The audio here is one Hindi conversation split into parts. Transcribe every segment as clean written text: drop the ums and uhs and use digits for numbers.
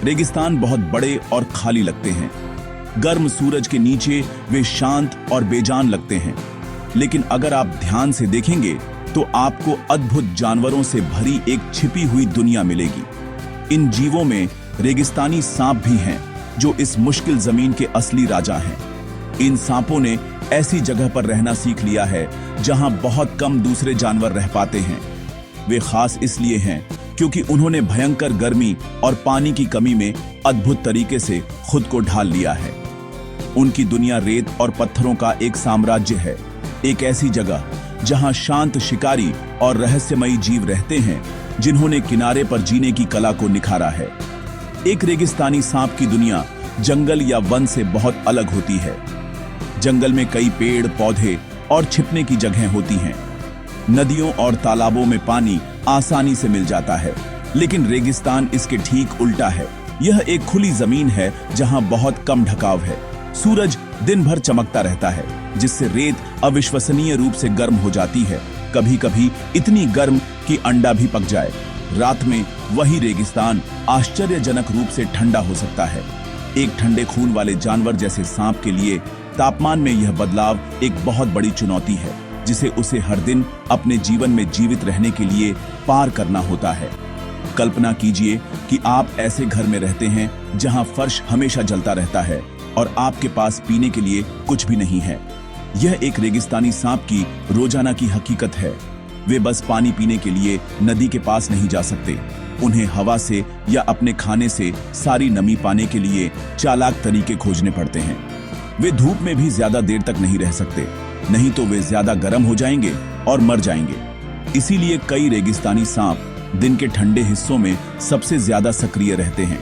रेगिस्तान बहुत बड़े और खाली लगते हैं। गर्म सूरज के नीचे वे शांत और बेजान लगते हैं, लेकिन अगर आप ध्यान से देखेंगे तो आपको अद्भुत जानवरों से भरी एक छिपी हुई दुनिया मिलेगी। इन जीवों में रेगिस्तानी सांप भी हैं, जो इस मुश्किल जमीन के असली राजा हैं। इन सांपों ने ऐसी जगह पर रहना सीख लिया है जहां बहुत कम दूसरे जानवर रह पाते हैं। वे खास इसलिए हैं क्योंकि उन्होंने भयंकर गर्मी और पानी की कमी में अद्भुत तरीके से खुद को ढाल लिया है। उनकी दुनिया रेत और पत्थरों का एक साम्राज्य है, एक ऐसी जगह जहां शांत शिकारी और रहस्यमयी जीव रहते हैं, जिन्होंने किनारे पर जीने की कला को निखारा है। एक रेगिस्तानी सांप की दुनिया जंगल या वन से बहुत अलग होती है। जंगल में कई पेड़, पौधे और छिपने की जगहें होती हैं। नदियों और तालाबों में पानी आसानी से मिल जाता है, लेकिन रेगिस्तान इसके ठीक उल्टा है। यह एक खुली जमीन है जहां बहुत कम ढकाव है। सूरज दिन भर चमकता रहता है, जिससे रेत अविश्वसनीय रूप से गर्म हो जाती है, कभी कभी इतनी गर्म कि अंडा भी पक जाए। रात में वही रेगिस्तान आश्चर्यजनक रूप से ठंडा हो सकता है। एक ठंडे खून वाले जानवर जैसे सांप के लिए तापमान में यह बदलाव एक बहुत बड़ी चुनौती है, जिसे उसे हर दिन अपने जीवन में जीवित रहने के लिए पार करना होता है। कल्पना कीजिए कि आप ऐसे घर में रहते हैं जहां फर्श हमेशा जलता रहता है और आपके पास पीने के लिए कुछ भी नहीं है। यह एक रेगिस्तानी सांप की रोजाना की हकीकत है। वे बस पानी पीने के लिए नदी के पास नहीं जा सकते। उन्हें हवा से या अपने खाने से सारी नमी पाने के लिए चालाक तरीके खोजने पड़ते हैं। वे धूप में भी ज्यादा देर तक नहीं रह सकते, नहीं तो वे ज्यादा गर्म हो जाएंगे और मर जाएंगे। इसीलिए कई रेगिस्तानी सांप दिन के ठंडे हिस्सों में सबसे ज्यादा सक्रिय रहते हैं,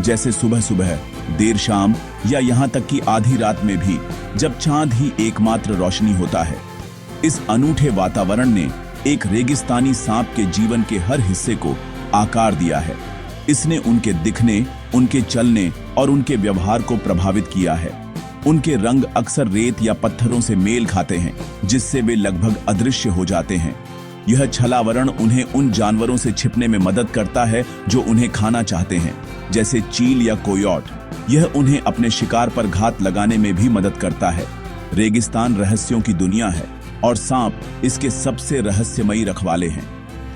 जैसे सुबह सुबह, देर शाम या यहाँ तक कि आधी रात में भी, जब चांद ही एकमात्र रोशनी होता है। इस अनूठे वातावरण ने एक रेगिस्तानी सांप के जीवन के हर हिस्से को आकार दिया है। इसने उनके दिखने, उनके चलने और उनके व्यवहार को प्रभावित किया है। उनके रंग अक्सर रेत या पत्थरों से मेल खाते हैं, जिससे वे लगभग अदृश्य हो जाते हैं। यह छलावरण उन्हें उन जानवरों से छिपने में मदद करता है जो उन्हें खाना चाहते हैं, जैसे चील या कोयोट। यह उन्हें अपने शिकार पर घात लगाने में भी मदद करता है। रेगिस्तान रहस्यों की दुनिया है और सांप इसके सबसे रहस्यमयी रखवाले हैं।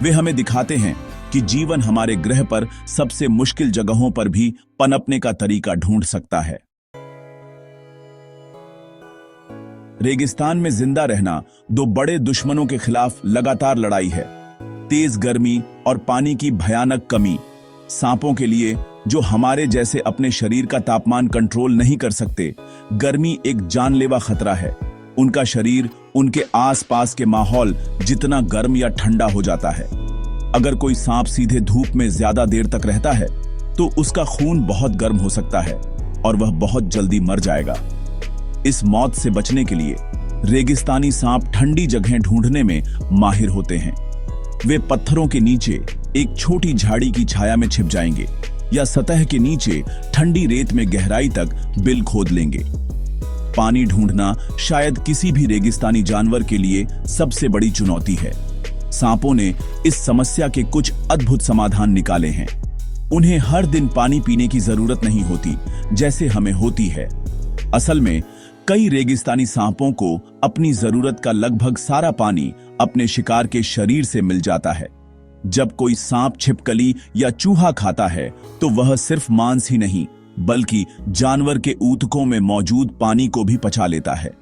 वे हमें दिखाते हैं कि जीवन हमारे ग्रह पर सबसे मुश्किल जगहों पर भी पनपने का तरीका ढूंढ सकता है। रेगिस्तान में जिंदा रहना दो बड़े दुश्मनों के खिलाफ लगातार लड़ाई है। तेज गर्मी और पानी की भयानक कमी। सांपों के लिए, जो हमारे जैसे अपने शरीर का तापमान कंट्रोल नहीं कर सकते, गर्मी एक जानलेवा खतरा है। उनका शरीर उनके आसपास के माहौल जितना गर्म या ठंडा हो जाता है। अगर कोई सांप सीधे धूप में ज्यादा देर तक रहता है तो उसका खून बहुत गर्म हो सकता है और वह बहुत जल्दी मर जाएगा। इस मौत से बचने के लिए रेगिस्तानी सांप ठंडी जगहें ढूंढने में माहिर होते हैं। वे पत्थरों के नीचे एक छोटी झाड़ी की छाया में छिप जाएंगे या सतह के नीचे ठंडी रेत में गहराई तक बिल खोद लेंगे। पानी ढूंढना शायद किसी भी रेगिस्तानी जानवर के लिए सबसे बड़ी चुनौती है। सांपों ने इस समस्या के कुछ अद्भुत समाधान निकाले हैं। उन्हें हर दिन पानी पीने की जरूरत नहीं होती जैसे हमें होती है। असल में कई रेगिस्तानी सांपों को अपनी जरूरत का लगभग सारा पानी अपने शिकार के शरीर से मिल जाता है। जब कोई सांप छिपकली या चूहा खाता है तो वह सिर्फ मांस ही नहीं, बल्कि जानवर के ऊतकों में मौजूद पानी को भी पचा लेता है।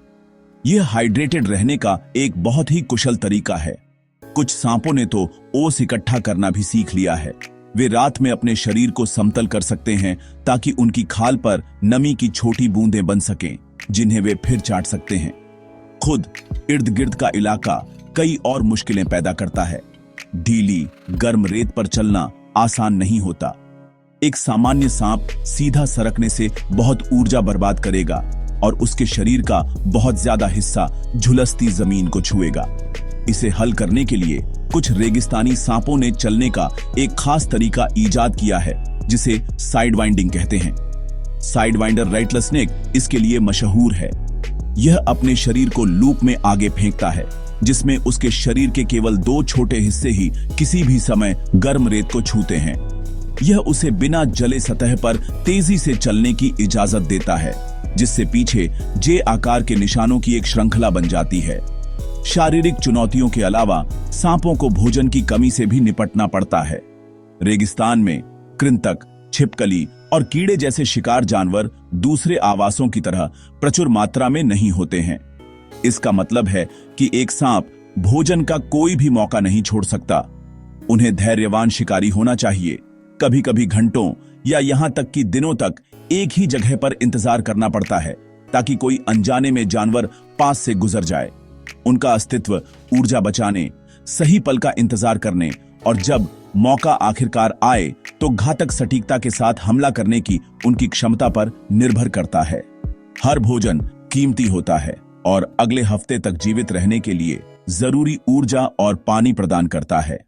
यह हाइड्रेटेड रहने का एक बहुत ही कुशल तरीका है। कुछ सांपों ने तो ओस इकट्ठा करना भी सीख लिया है। वे रात में अपने शरीर को समतल कर सकते हैं ताकि उनकी खाल पर नमी की छोटी बूंदें बन सकें, जिन्हें वे फिर चाट सकते हैं। खुद इर्द गिर्द का इलाका कई और मुश्किलें पैदा करता है। ढीली, गर्म रेत पर चलना आसान नहीं होता। एक सामान्य सांप सीधा सरकने से बहुत ऊर्जा बर्बाद करेगा और उसके शरीर का बहुत ज्यादा हिस्सा झुलसती जमीन को छुएगा। इसे हल करने के लिए कुछ रेगिस्तानी सांपों ने चलने का एक खास तरीका ईजाद किया है, जिसे साइड वाइंडिंग कहते हैं। साइड वाइंडर रेटलर स्नेक इसके लिए मशहूर है। यह अपने शरीर को लूप में आगे फेंकता है, जिसमें उसके शरीर के केवल 2 छोटे हिस्से ही किसी भी समय गर्म रेत को छूते हैं। यह उसे बिना जले सतह पर तेजी से चलने की इजाजत देता है, जिससे पीछे जे आकार के निशानों की एक श्रृंखला बन जाती है। शारीरिक चुनौतियों के अलावा सांपों को भोजन की कमी से भी निपटना पड़ता है। रेगिस्तान में कृंतक, छिपकली और कीड़े जैसे शिकार जानवर दूसरे आवासों की तरह प्रचुर मात्रा में नहीं होते हैं। इसका मतलब है कि एक सांप भोजन का कोई भी मौका नहीं छोड़ सकता। उन्हें धैर्यवान शिकारी होना चाहिए। कभी कभी घंटों या यहां तक कि दिनों तक एक ही जगह पर इंतजार करना पड़ता है, ताकि कोई अनजाने में जानवर पास से गुजर जाए। उनका अस्तित्व ऊर्जा बचाने, सही पल का इंतजार करने और जब मौका आखिरकार आए तो घातक सटीकता के साथ हमला करने की उनकी क्षमता पर निर्भर करता है। हर भोजन कीमती होता है और अगले हफ्ते तक जीवित रहने के लिए जरूरी ऊर्जा और पानी प्रदान करता है।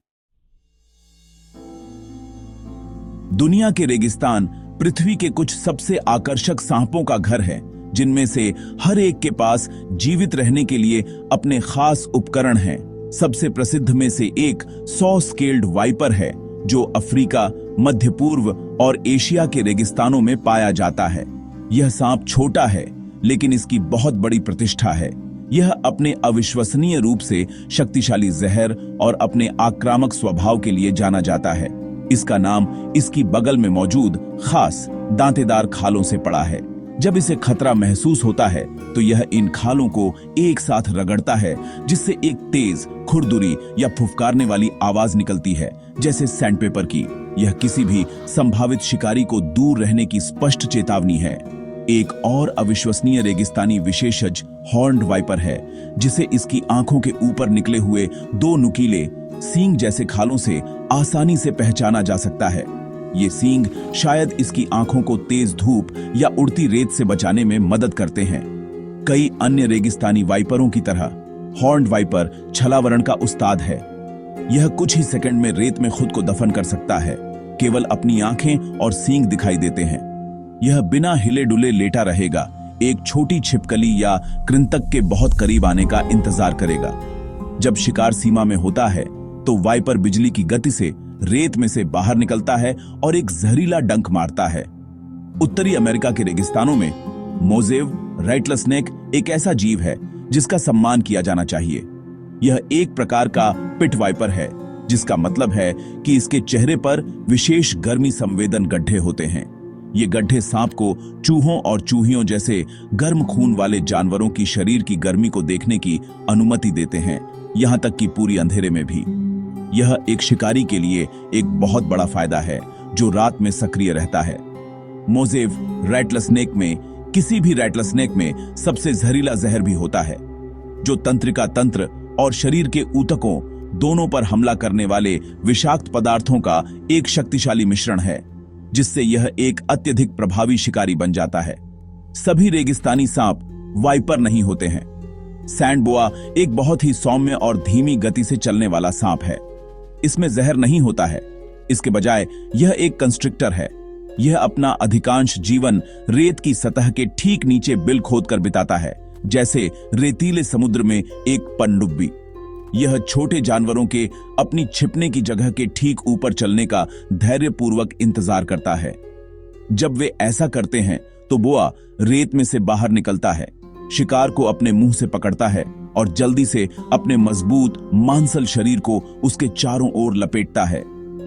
दुनिया के रेगिस्तान पृथ्वी के कुछ सबसे आकर्षक सांपों का घर है, जिनमें से हर एक के पास जीवित रहने के लिए अपने खास उपकरण हैं। सबसे प्रसिद्ध में से एक 100 स्केल्ड वाइपर है, जो अफ्रीका, मध्य पूर्व और एशिया के रेगिस्तानों में पाया जाता है। यह सांप छोटा है, लेकिन इसकी बहुत बड़ी प्रतिष्ठा है। यह अपने अविश्वसनीय रूप से शक्तिशाली जहर और अपने आक्रामक स्वभाव के लिए जाना जाता है। इसका नाम इसकी बगल में मौजूद खास दांतेदार खालों से पड़ा है। जब इसे खतरा महसूस होता है तो यह इन खालों को एक साथ रगड़ता है, जिससे एक तेज, खुरदुरी या फुफकारने वाली आवाज निकलती है, जैसे सैंडपेपर की। यह किसी भी संभावित शिकारी को दूर रहने की स्पष्ट चेतावनी है। एक और अविश्वसनीय रेगिस्तानी विशेषज्ञ हॉर्न्ड वाइपर है, जिसे इसकी आंखों के ऊपर निकले हुए 2 नुकीले सींग जैसे खालों से आसानी से पहचाना जा सकता है। ये सींग शायद इसकी आंखों को तेज धूप या उड़ती रेत से बचाने में मदद करते हैं। कई अन्य रेगिस्तानी वाइपरों की तरह हॉर्न्ड वाइपर छलावरण का उस्ताद है। यह कुछ ही सेकंड में रेत में खुद को दफन कर सकता है। केवल अपनी आंखें और सींग दिखाई देते हैं। यह बिना हिले डुले लेटा रहेगा, एक छोटी छिपकली या कृंतक के बहुत करीब आने का इंतजार करेगा। जब शिकार सीमा में होता है तो वाइपर बिजली की गति से रेत में से बाहर निकलता है और एक जहरीला डंक मारता है। उत्तरी अमेरिका के रेगिस्तानों में मोजेव राइटलस्नेक एक ऐसा जीव है जिसका सम्मान किया जाना चाहिए। यह एक प्रकार का पिट वाइपर है, जिसका मतलब है कि इसके चेहरे पर विशेष गर्मी संवेदन गड्ढे होते हैं। ये गड्ढे सांप को चूहों और चूहियों जैसे गर्म खून वाले जानवरों की शरीर की गर्मी को देखने की अनुमति देते हैं, यहां तक कि पूरी अंधेरे में भी। यह एक शिकारी के लिए एक बहुत बड़ा फायदा है, जो रात में सक्रिय रहता है। मोजेव रैटलस्नेक में, किसी भी रैटलस्नेक में सबसे जहरीला जहर भी होता है, जो तंत्रिका तंत्र और शरीर के ऊतकों दोनों पर हमला करने वाले विषाक्त पदार्थों का एक शक्तिशाली मिश्रण है, जिससे यह एक अत्यधिक प्रभावी शिकारी बन जाता है। सभी रेगिस्तानी सांप वाइपर नहीं होते हैं। सैंड बोआ एक बहुत ही सौम्य और धीमी गति से चलने वाला सांप है। इसमें जहर नहीं होता है। इसके बजाय यह एक कंस्ट्रिक्टर है। यह अपना अधिकांश जीवन रेत की सतह के ठीक नीचे बिल खोदकर बिताता है, जैसे रेतीले समुद्र में एक पनडुब्बी। यह छोटे जानवरों के अपनी छिपने की जगह के ठीक ऊपर चलने का धैर्यपूर्वक इंतजार करता है। जब वे ऐसा करते हैं तो बोआ रेत में से बाहर निकलता है, शिकार को अपने मुंह से पकड़ता है और जल्दी से अपने मजबूत मांसल शरीर को उसके चारों ओर लपेटता है।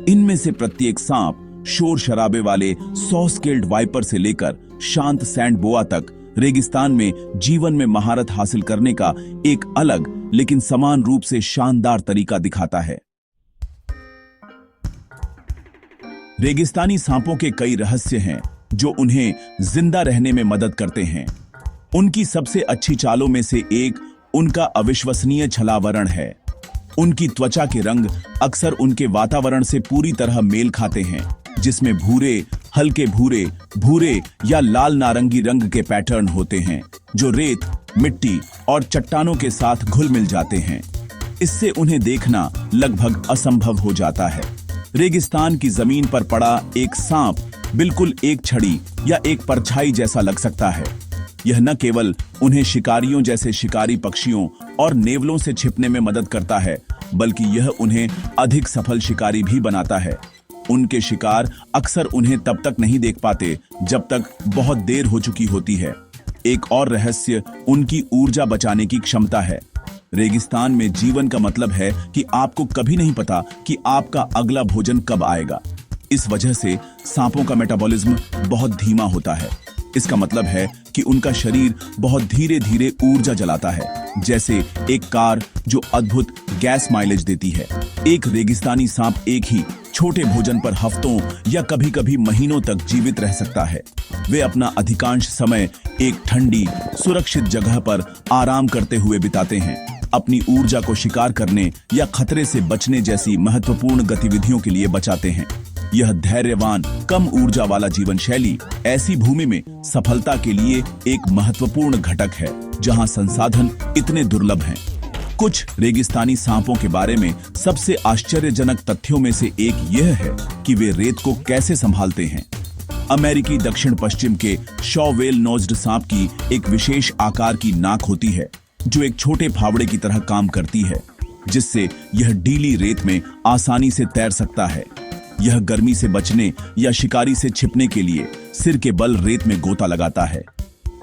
इनमें से प्रत्येक सांप शोर शराबे वाले 100 स्केल्ड वाइपर से लेकर शांत सैंड बोआ तक रेगिस्तान में जीवन में महारत हासिल करने का एक अलग लेकिन समान रूप से शानदार तरीका दिखाता है। रेगिस्तानी सांपों के कई रहस्य हैं जो उन्हें जिंदा रहने में मदद करते हैं। उनकी सबसे अच्छी चालों में से एक उनका अविश्वसनीय छलावरण है। उनकी त्वचा के रंग अक्सर उनके वातावरण से पूरी तरह मेल खाते हैं, जिसमें भूरे, हल्के भूरे, भूरे या लाल नारंगी रंग के पैटर्न होते हैं, जो रेत, मिट्टी और चट्टानों के साथ घुल मिल जाते हैं। इससे उन्हें देखना लगभग असंभव हो जाता है। रेगिस्तान की जमीन पर पड़ा एक सांप बिल्कुल एक छड़ी या एक परछाई जैसा लग सकता है। यह न केवल उन्हें शिकारियों जैसे शिकारी पक्षियों और नेवलों से छिपने में मदद करता है, बल्कि यह उन्हें अधिक सफल शिकारी भी बनाता है। उनके शिकार अक्सर उन्हें तब तक नहीं देख पाते जब तक बहुत देर हो चुकी होती है। एक और रहस्य उनकी ऊर्जा बचाने की क्षमता है। रेगिस्तान में जीवन का मतलब है कि आपको कभी नहीं पता कि आपका अगला भोजन कब आएगा। इस वजह से सांपों का मेटाबॉलिज्म बहुत धीमा होता है। इसका मतलब है कि उनका शरीर बहुत धीरे धीरे ऊर्जा जलाता है, जैसे एक कार जो अद्भुत गैस माइलेज देती है। एक रेगिस्तानी सांप एक ही छोटे भोजन पर हफ्तों या कभी कभी महीनों तक जीवित रह सकता है। वे अपना अधिकांश समय एक ठंडी, सुरक्षित जगह पर आराम करते हुए बिताते हैं, अपनी ऊर्जा को शिकार करने या खतरे से बचने जैसी महत्वपूर्ण गतिविधियों के लिए बचाते हैं। यह धैर्यवान, कम ऊर्जा वाला जीवन शैली ऐसी भूमि में सफलता के लिए एक महत्वपूर्ण घटक है जहां संसाधन इतने दुर्लभ हैं। कुछ रेगिस्तानी सांपों के बारे में सबसे आश्चर्यजनक तथ्यों में से एक यह है कि वे रेत को कैसे संभालते हैं। अमेरिकी दक्षिण पश्चिम के शॉवेल नोज्ड सांप की एक विशेष आकार की नाक होती है जो एक छोटे फावड़े की तरह काम करती है, जिससे यह ढीली रेत में आसानी से तैर सकता है। यह गर्मी से बचने या शिकारी से छिपने के लिए सिर के बल रेत में गोता लगाता है।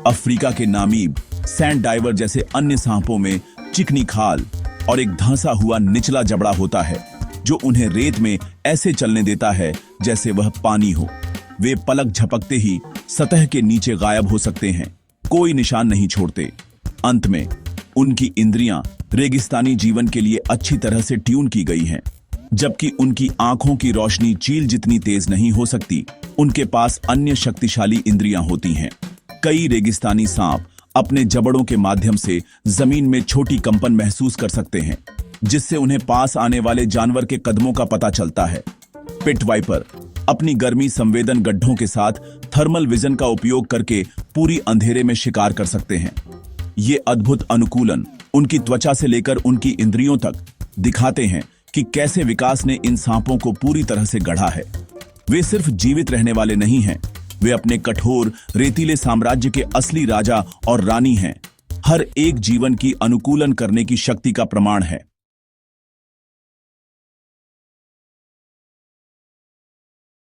अफ्रीका के नामीब, सैंड डाइवर जैसे अन्य सांपों में चिकनी खाल और एक धंसा हुआ निचला जबड़ा होता है जो उन्हें रेत में ऐसे चलने देता है जैसे वह पानी हो। वे पलक झपकते ही सतह के नीचे गायब हो सकते हैं, कोई निशान नहीं छोड़ते। अंत में उनकी इंद्रियां रेगिस्तानी जीवन के लिए अच्छी तरह से ट्यून की गई हैं। जबकि उनकी आंखों की रोशनी चील जितनी तेज नहीं हो सकती, उनके पास अन्य शक्तिशाली इंद्रियां होती हैं। कई रेगिस्तानी सांप अपने जबड़ों के माध्यम से जमीन में छोटी कंपन महसूस कर सकते हैं, जिससे उन्हें पास आने वाले जानवर के कदमों का पता चलता है। पिट वाइपर अपनी गर्मी संवेदन गड्ढों के साथ थर्मल विजन का उपयोग करके पूरी अंधेरे में शिकार कर सकते हैं। ये अद्भुत अनुकूलन उनकी त्वचा से लेकर उनकी इंद्रियों तक दिखाते हैं कि कैसे विकास ने इन सांपों को पूरी तरह से गढ़ा है। वे सिर्फ जीवित रहने वाले नहीं हैं, वे अपने कठोर रेतीले साम्राज्य के असली राजा और रानी हैं। हर एक जीवन की अनुकूलन करने की शक्ति का प्रमाण है।